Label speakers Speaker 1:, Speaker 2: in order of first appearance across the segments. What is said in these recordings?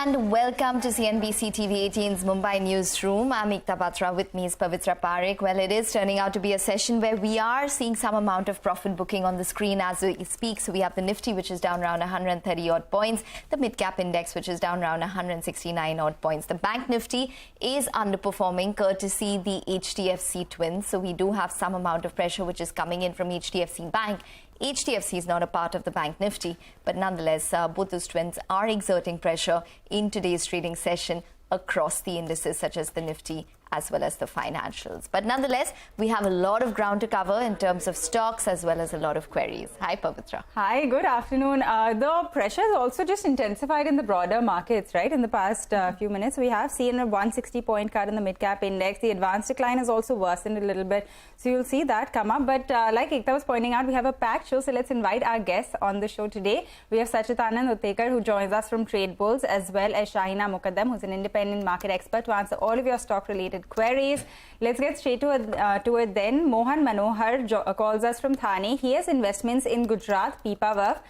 Speaker 1: and welcome to CNBC-TV18's Mumbai newsroom. I'm Ekta Batra. With me is Pavitra Parekh. Well, it is turning out to be a session where we are seeing some amount of profit booking on the screen as we speak. So we have the Nifty, which is down around 130 odd points. The mid-cap index, which is down around 169 odd points. The bank Nifty is underperforming courtesy the HDFC twins. So we do have some amount of pressure which is coming in from HDFC Bank. HDFC is not a part of the bank Nifty, but nonetheless, both those twins are exerting pressure in today's trading session across the indices such as the Nifty as well as the financials. But nonetheless, we have a lot of ground to cover in terms of stocks as well as a lot of queries. Hi, Pavitra.
Speaker 2: Hi, good afternoon. The pressure has also just intensified in the broader markets, right? In the past few minutes, we have seen a 160-point cut in the mid-cap index. The advanced decline has also worsened a little bit. So you'll see that come up. But like Ekta was pointing out, we have a packed show. So let's invite our guests on the show today. We have Sacchitanand Uttekar, who joins us from Tradebulls, as well as Shahina Mukadam, who's an independent market expert, to answer all of your stock-related queries. Let's get straight to it then. Mohan Manohar calls us from Thane. He has investments in Gujarat, Pipavav.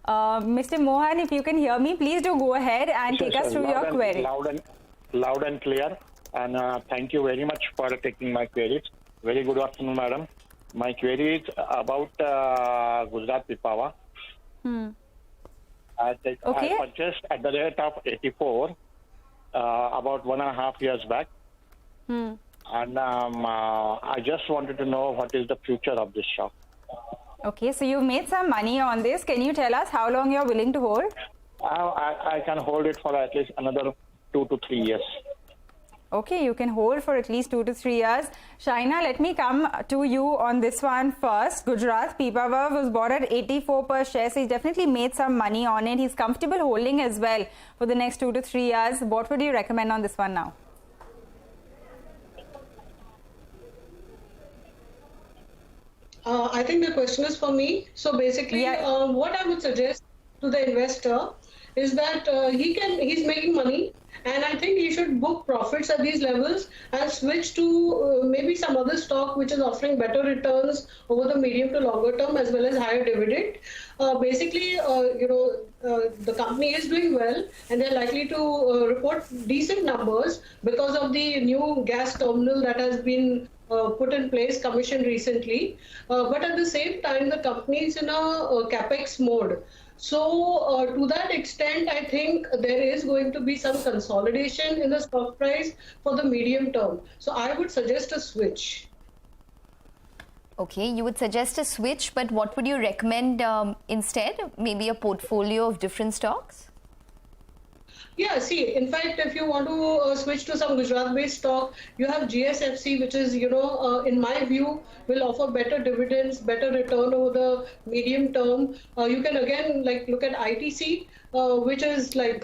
Speaker 2: Mr. Mohan, if you can hear me, please do go ahead and take us through your query.
Speaker 3: Loud and clear. And thank you very much for taking my queries. Very good afternoon, madam. My query is about Gujarat Pipavav. I purchased at the rate of 84 about 1.5 years back. And I just wanted to know what is the future of this stock.
Speaker 2: Okay, so you've made some money on this. Can you tell us how long you're willing to hold?
Speaker 3: I can hold it for at least another 2 to 3 years.
Speaker 2: Okay, you can hold for at least 2 to 3 years. Shaina, let me come to you on this one first. Gujarat Pipavav was bought at 84 per share, so he's definitely made some money on it. He's comfortable holding as well for the next 2 to 3 years. What would you recommend on this one now?
Speaker 4: I think the question is for me. So basically, what I would suggest to the investor is that he's making money, and I think he should book profits at these levels and switch to maybe some other stock which is offering better returns over the medium to longer term as well as higher dividend. The company is doing well and they're likely to report decent numbers because of the new gas terminal that has been put in place, commissioned recently. But at the same time, the company is in a capex mode. So to that extent, I think there is going to be some consolidation in the stock price for the medium term. So I would suggest a switch.
Speaker 1: Okay, you would suggest a switch, but what would you recommend instead? Maybe a portfolio of different stocks?
Speaker 4: Yeah, see, in fact, if you want to switch to some Gujarat-based stock, you have GSFC, which is, in my view, will offer better dividends, better return over the medium term. You can again look at ITC, which is I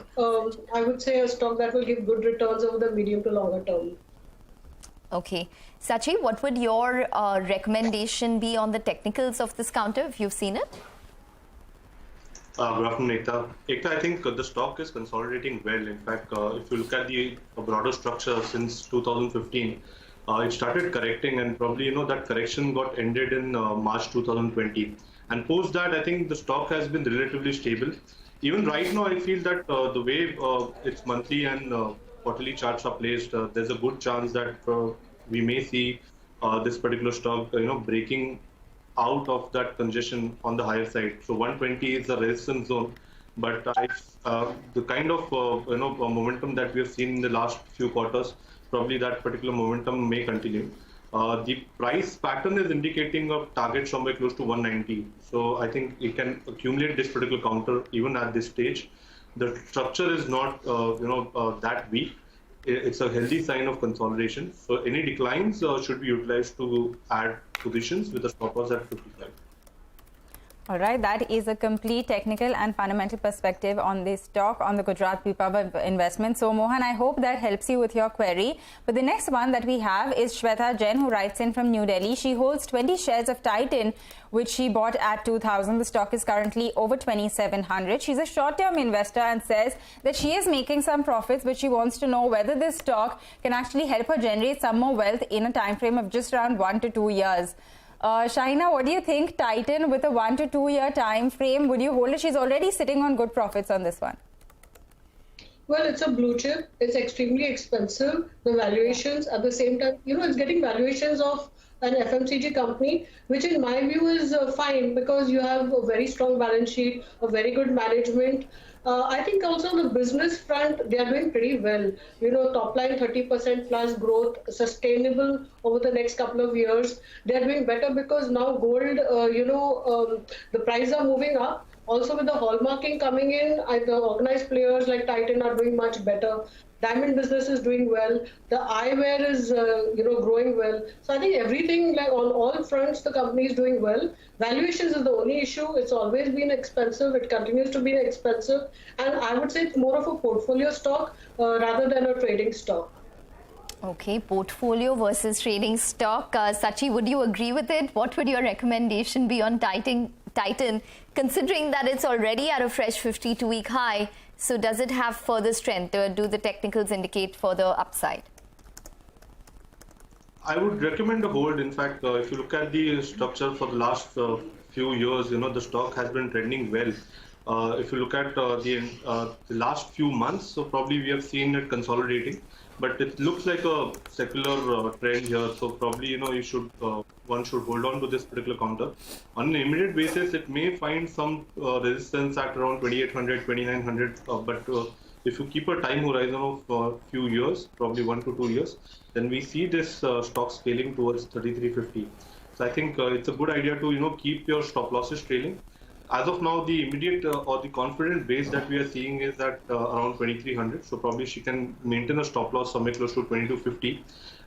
Speaker 4: would say a stock that will give good returns over the medium to longer term.
Speaker 1: Okay. Sachi, what would your recommendation be on the technicals of this counter if you've seen it?
Speaker 5: Good afternoon, Ekta. Ekta, I think the stock is consolidating well. In fact, if you look at the broader structure since 2015, it started correcting, and probably that correction got ended in March 2020. And post that, I think the stock has been relatively stable. Even right now, I feel that the way its monthly and quarterly charts are placed, there's a good chance that we may see this particular stock, breaking out of that congestion on the higher side. So 120 is the resistance zone, but the kind of momentum that we have seen in the last few quarters, probably that particular momentum may continue. The price pattern is indicating a target somewhere close to 190. So I think it can accumulate this particular counter even at this stage. The structure is not that weak. It's a healthy sign of consolidation. So any declines should be utilized to add positions with a stop loss at 55.
Speaker 2: All right, that is a complete technical and fundamental perspective on this stock, on the Gujarat Pipavav investment. So, Mohan, I hope that helps you with your query. But the next one that we have is Shweta Jain, who writes in from New Delhi. She holds 20 shares of Titan, which she bought at 2,000. The stock is currently over 2,700. She's a short-term investor and says that she is making some profits, but she wants to know whether this stock can actually help her generate some more wealth in a time frame of just around 1 to 2 years. Shahina, what do you think? Titan with a 1 to 2 year time frame, would you hold it? She's already sitting on good profits on this one.
Speaker 4: Well, it's a blue chip. It's extremely expensive. The valuations at the same time, it's getting valuations of an FMCG company, which in my view is fine because you have a very strong balance sheet, a very good management. I think also on the business front, they are doing pretty well. Top line 30% plus growth, sustainable over the next couple of years. They are doing better because now gold, the prices are moving up. Also, with the hallmarking coming in, the organized players like Titan are doing much better. Diamond business is doing well. The eyewear is, growing well. So I think everything, like on all fronts, the company is doing well. Valuations is the only issue. It's always been expensive. It continues to be expensive. And I would say it's more of a portfolio stock rather than a trading stock.
Speaker 1: Okay, portfolio versus trading stock. Sachi, would you agree with it? What would your recommendation be on Titan, considering that it's already at a fresh 52-week high? So does it have further strength? Do the technicals indicate further upside?
Speaker 5: I would recommend a hold. In fact, if you look at the structure for the last few years, the stock has been trending well. If you look at the last few months, so probably we have seen it consolidating, but it looks like a secular trend here. So probably, one should hold on to this particular counter. On an immediate basis, it may find some resistance at around 2800, 2900, but if you keep a time horizon of a few years, probably 1 to 2 years, then we see this stock scaling towards 3350. So I think it's a good idea to keep your stop losses trailing. As of now, the immediate or the confident base that we are seeing is at around 2300. So probably she can maintain a stop loss somewhere close to 2250,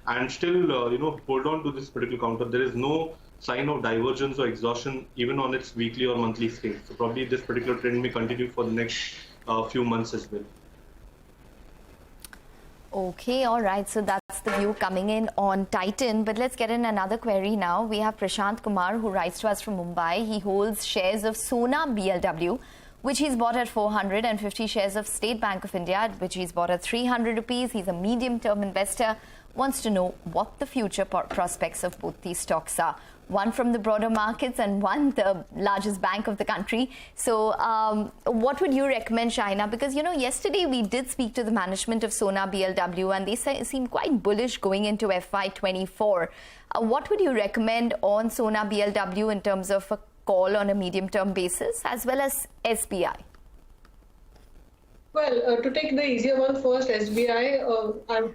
Speaker 5: and still hold on to this particular counter. There is no sign of divergence or exhaustion even on its weekly or monthly scale. So probably this particular trend may continue for the next few months as well.
Speaker 1: Okay, all right. So that's the view coming in on Titan. But let's get in another query now. We have Prashant Kumar, who writes to us from Mumbai. He holds shares of Sona BLW, which he's bought at 400, and 50 shares of State Bank of India, which he's bought at 300 rupees. He's a medium-term investor. Wants to know what the future prospects of both these stocks are. One from the broader markets and one the largest bank of the country. So what would you recommend, Shahina? Because, yesterday we did speak to the management of Sona BLW and they seem quite bullish going into FY24. What would you recommend on Sona BLW in terms of a call on a medium-term basis as well as SBI?
Speaker 4: Well, to take the easier one first, SBI,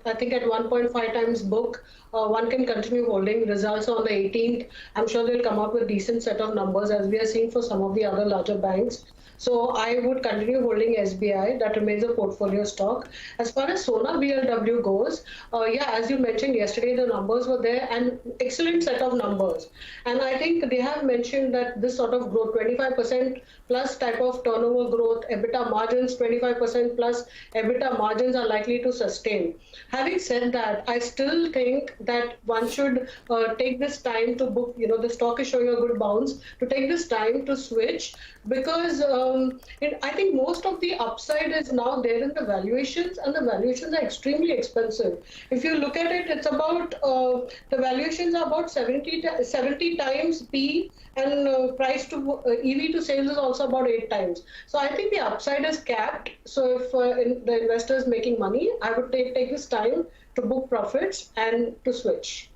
Speaker 4: I think at 1.5 times book, one can continue holding. Results on the 18th. I'm sure they'll come up with decent set of numbers as we are seeing for some of the other larger banks. So I would continue holding SBI. That remains a portfolio stock. As far as Sona BLW goes, as you mentioned yesterday, the numbers were there and excellent set of numbers. And I think they have mentioned that this sort of growth, 25% plus type of turnover growth, EBITDA margins, 25% plus EBITDA margins are likely to sustain. Having said that, I still think that one should take this time to book, the stock is showing a good bounce, to take this time to switch because I think most of the upside is now there in the valuations, and the valuations are extremely expensive. If you look at it, it's about, the valuations are about 70 times P, and price to EV to sales is also about 8 times. So I think the upside is capped. So if the investor is making money, I would take this time to book profits and to switch.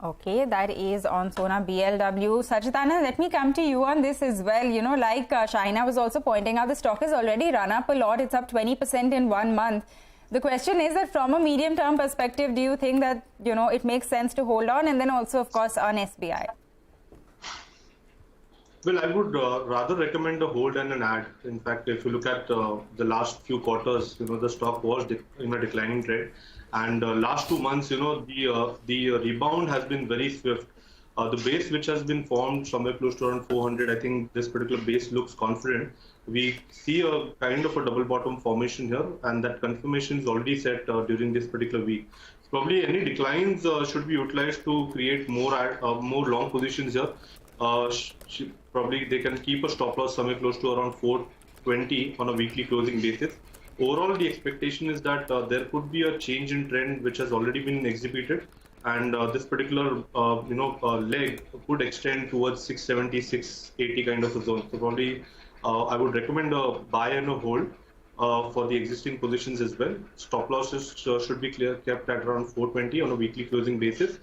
Speaker 2: Okay, that is on Sona BLW. Sacchitanand, let me come to you on this as well. Like Shahina was also pointing out, the stock has already run up a lot. It's up 20% in 1 month. The question is that from a medium-term perspective, do you think that, it makes sense to hold on, and then also, of course, on SBI?
Speaker 5: Well, I would rather recommend a hold and an add. In fact, if you look at the last few quarters, the stock was in a declining trend. And last 2 months, the rebound has been very swift. The base which has been formed somewhere close to around 400, I think this particular base looks confident. We see a kind of a double bottom formation here, and that confirmation is already set during this particular week. So probably any declines should be utilized to create more long positions here. Probably they can keep a stop loss somewhere close to around 420 on a weekly closing basis. Overall, the expectation is that there could be a change in trend which has already been exhibited, and this particular leg could extend towards 670, 680 kind of a zone. So probably I would recommend a buy and a hold. for the existing positions as well. Stop losses should be kept at around 420 on a weekly closing basis,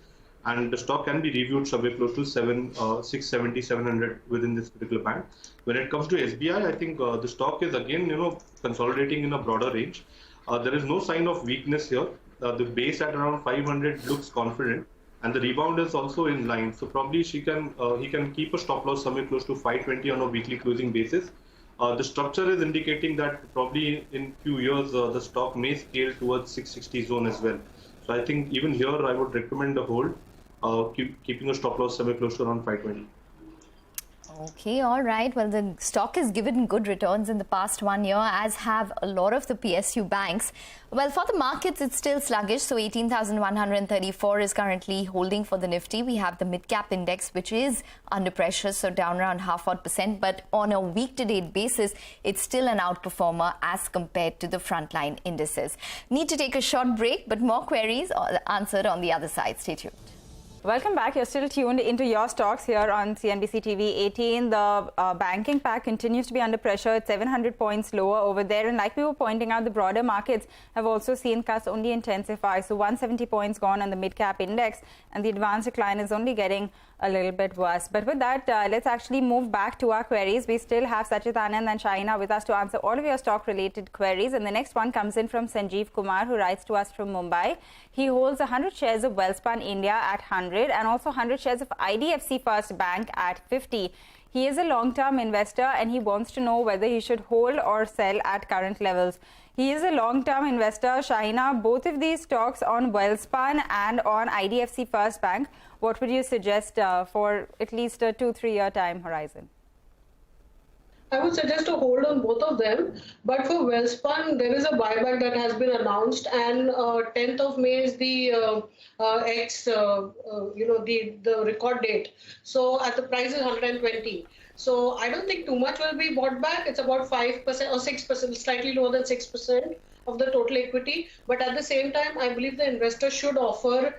Speaker 5: and the stock can be reviewed somewhere close to 670, 700 within this particular band. When it comes to SBI, I think the stock is again consolidating in a broader range. There is no sign of weakness here. The base at around 500 looks confident, and the rebound is also in line. So probably he can keep a stop loss somewhere close to 520 on a weekly closing basis. The structure is indicating that probably in few years the stock may scale towards 660 zone as well. So I think even here I would recommend a hold, keeping a stop loss somewhere close to around 520.
Speaker 1: Okay, all right. Well, the stock has given good returns in the past 1 year, as have a lot of the PSU banks. Well, for the markets, it's still sluggish. So 18,134 is currently holding for the Nifty. We have the mid-cap index, which is under pressure, so down around 0.5%. But on a week-to-date basis, it's still an outperformer as compared to the frontline indices. Need to take a short break, but more queries are answered on the other side. Stay tuned.
Speaker 2: Welcome back. You're still tuned into your stocks here on CNBC-TV18. The banking pack continues to be under pressure. It's 700 points lower over there. And like we were pointing out, the broader markets have also seen cuts only intensify. So 170 points gone on the mid-cap index, and the advanced decline is only getting a little bit worse. But with that, let's actually move back to our queries. We still have Sacchitanand and Shahina with us to answer all of your stock-related queries. And the next one comes in from Sanjeev Kumar, who writes to us from Mumbai. He holds 100 shares of Wellspun India at 100 and also 100 shares of IDFC First Bank at 50. He is a long-term investor and he wants to know whether he should hold or sell at current levels. He is a long-term investor. Shahina, both of these stocks on Wellspun and on IDFC First Bank, what would you suggest for at least a 2-3 year time horizon?
Speaker 4: I would suggest to hold on both of them, but for Wellspun, there is a buyback that has been announced, and 10th of May is the the record date. So at the price is 120. So I don't think too much will be bought back. It's about 5% or 6%, slightly lower than 6% of the total equity. But at the same time, I believe the investor should offer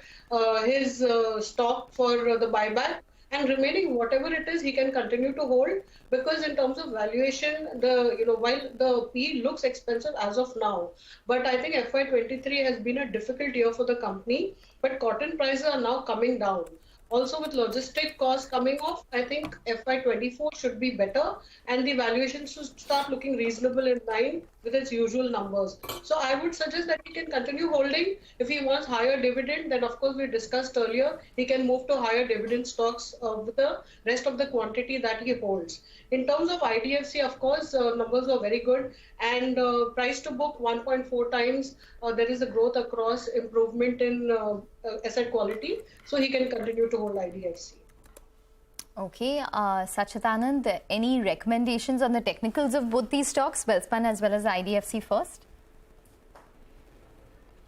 Speaker 4: his stock for the buyback. And remaining whatever it is, he can continue to hold, because in terms of valuation, while the PE looks expensive as of now, but I think FY23 has been a difficult year for the company. But cotton prices are now coming down. Also, with logistic costs coming off, I think FY24 should be better, and the valuations should start looking reasonable in line with its usual numbers. So I would suggest that he can continue holding. If he wants higher dividend, then of course we discussed earlier, he can move to higher dividend stocks with the rest of the quantity that he holds. In terms of IDFC, of course, numbers were very good, and price to book 1.4 times. There is a growth across improvement in asset quality, so he can continue to hold IDFC.
Speaker 1: Okay, Sacchitanand, any recommendations on the technicals of both these stocks, Wellspun as well as IDFC First?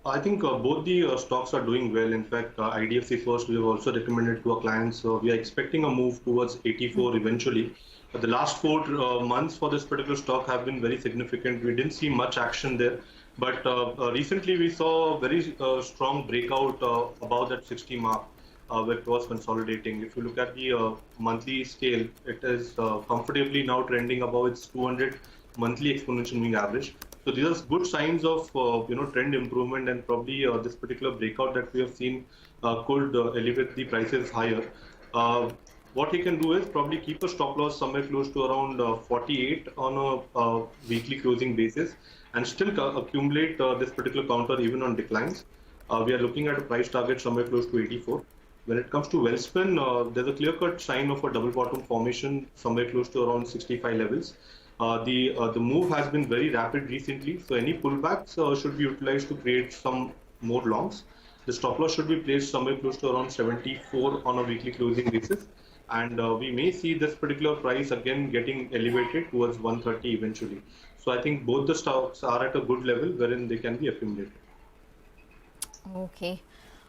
Speaker 5: I think both the stocks are doing well. In fact, IDFC First we have also recommended to our clients. We are expecting a move towards 84 eventually. The last 4 months for this particular stock have been very significant. We didn't see much action there. But recently we saw a very strong breakout above that 60 mark where it was consolidating. If you look at the monthly scale, it is comfortably now trending above its 200 monthly exponential moving average. So these are good signs of trend improvement, and probably this particular breakout that we have seen could elevate the prices higher. What he can do is probably keep a stop loss somewhere close to around 48 on a weekly closing basis, and still accumulate this particular counter even on declines. We are looking at a price target somewhere close to 84. When it comes to Wellspun, there's a clear-cut sign of a double bottom formation somewhere close to around 65 levels. The move has been very rapid recently, so any pullbacks should be utilized to create some more longs. The stop loss should be placed somewhere close to around 74 on a weekly closing basis, and we may see this particular price again getting elevated towards 130 eventually. So I think both the stocks are at a good level wherein they can be accumulated.
Speaker 1: Okay.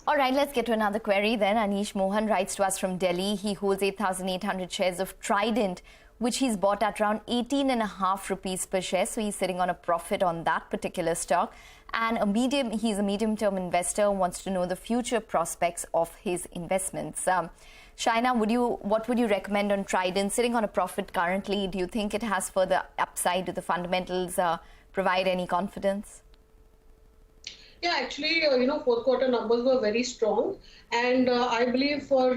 Speaker 1: All right, let's get to another query then. Anish Mohan writes to us from Delhi. He holds 8,800 shares of Trident, which he's bought at around 18.5 rupees per share. So he's sitting on a profit on that particular stock. And he's a medium-term investor, wants to know the future prospects of his investments. Shahina, what would you recommend on Trident? Sitting on a profit currently, do you think it has further upside? Do the fundamentals provide any confidence?
Speaker 4: Yeah, actually, fourth quarter numbers were very strong, and I believe for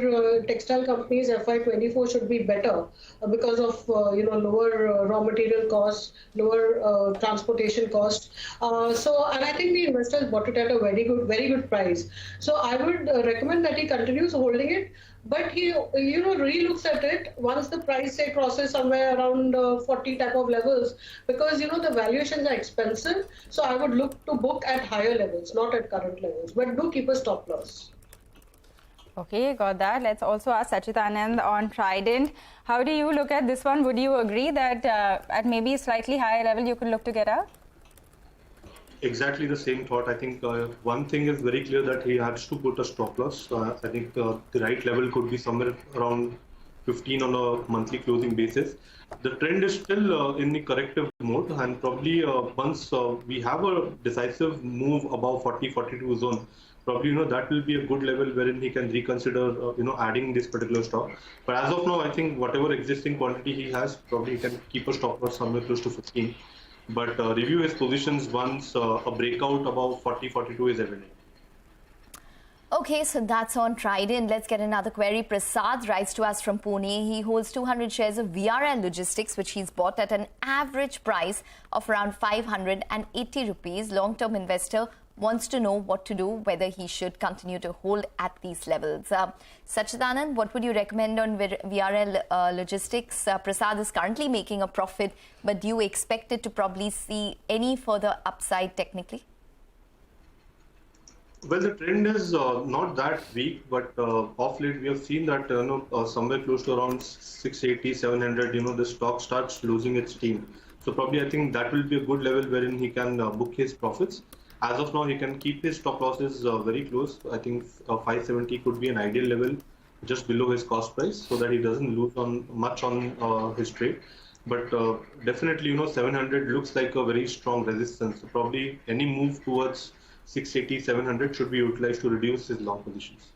Speaker 4: textile companies, FY24 should be better because of lower raw material costs, lower transportation costs. And I think the investors bought it at a very good price. So I would recommend that he continues holding it. But he, re-looks at it once the price, say, crosses somewhere around 40 type of levels, because, the valuations are expensive. So I would look to book at higher levels, not at current levels. But do keep a stop loss.
Speaker 2: Okay, got that. Let's also ask Sacchitanand on Trident. How do you look at this one? Would you agree that at maybe a slightly higher level, you could look to get out?
Speaker 5: Exactly the same thought. I think one thing is very clear that he has to put a stop loss. I think the right level could be somewhere around 15 on a monthly closing basis. The trend is still in the corrective mode, and probably once we have a decisive move above 40-42 zone, probably that will be a good level wherein he can reconsider adding this particular stock. But as of now, I think whatever existing quantity he has, probably he can keep a stop loss somewhere close to 15. But review his positions once a breakout above 40-42 is evident.
Speaker 1: Okay, so that's on Trident. Let's get another query. Prasad writes to us from Pune. He holds 200 shares of VRL Logistics, which he's bought at an average price of around 580 rupees. Long-term investor wants to know what to do, whether he should continue to hold at these levels. Sacchitanand, what would you recommend on VRL Logistics? Prasad is currently making a profit, but do you expect it to probably see any further upside technically?
Speaker 5: Well, the trend is not that weak, but off late we have seen that somewhere close to around 680, 700, the stock starts losing its steam. So probably I think that will be a good level wherein he can book his profits. As of now, he can keep his stop losses very close. I think 570 could be an ideal level just below his cost price, so that he doesn't lose much on his trade. But definitely, 700 looks like a very strong resistance. So probably any move towards 680, 700 should be utilized to reduce his long positions.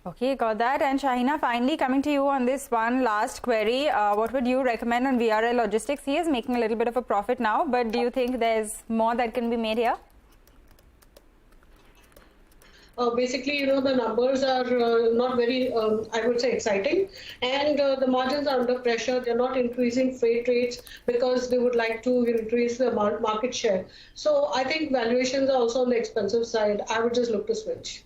Speaker 2: Okay, got that. And Shahina, finally coming to you on this one last query. What would you recommend on VRL Logistics? He is making a little bit of a profit now, but do you think there's more that can be made here?
Speaker 4: Basically, the numbers are not very, I would say, exciting. And the margins are under pressure. They're not increasing freight rates because they would like to increase the market share. So I think valuations are also on the expensive side. I would just look to switch.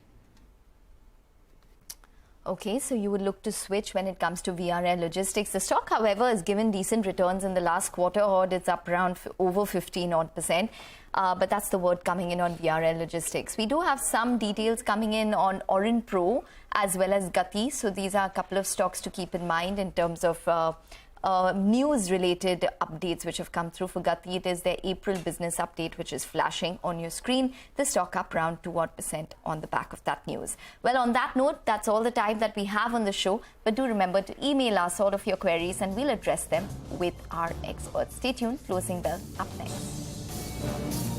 Speaker 1: Okay, so you would look to switch when it comes to VRL Logistics. The stock, however, has given decent returns in the last quarter, or it's up around over 15%. But that's the word coming in on VRL Logistics. We do have some details coming in on Orin Pro as well as Gati. So these are a couple of stocks to keep in mind in terms of news-related updates which have come through. For Gati, it is their April business update, which is flashing on your screen. The stock up around 2% on the back of that news. Well, on that note, that's all the time that we have on the show. But do remember to email us all of your queries and we'll address them with our experts. Stay tuned. Closing bell up next.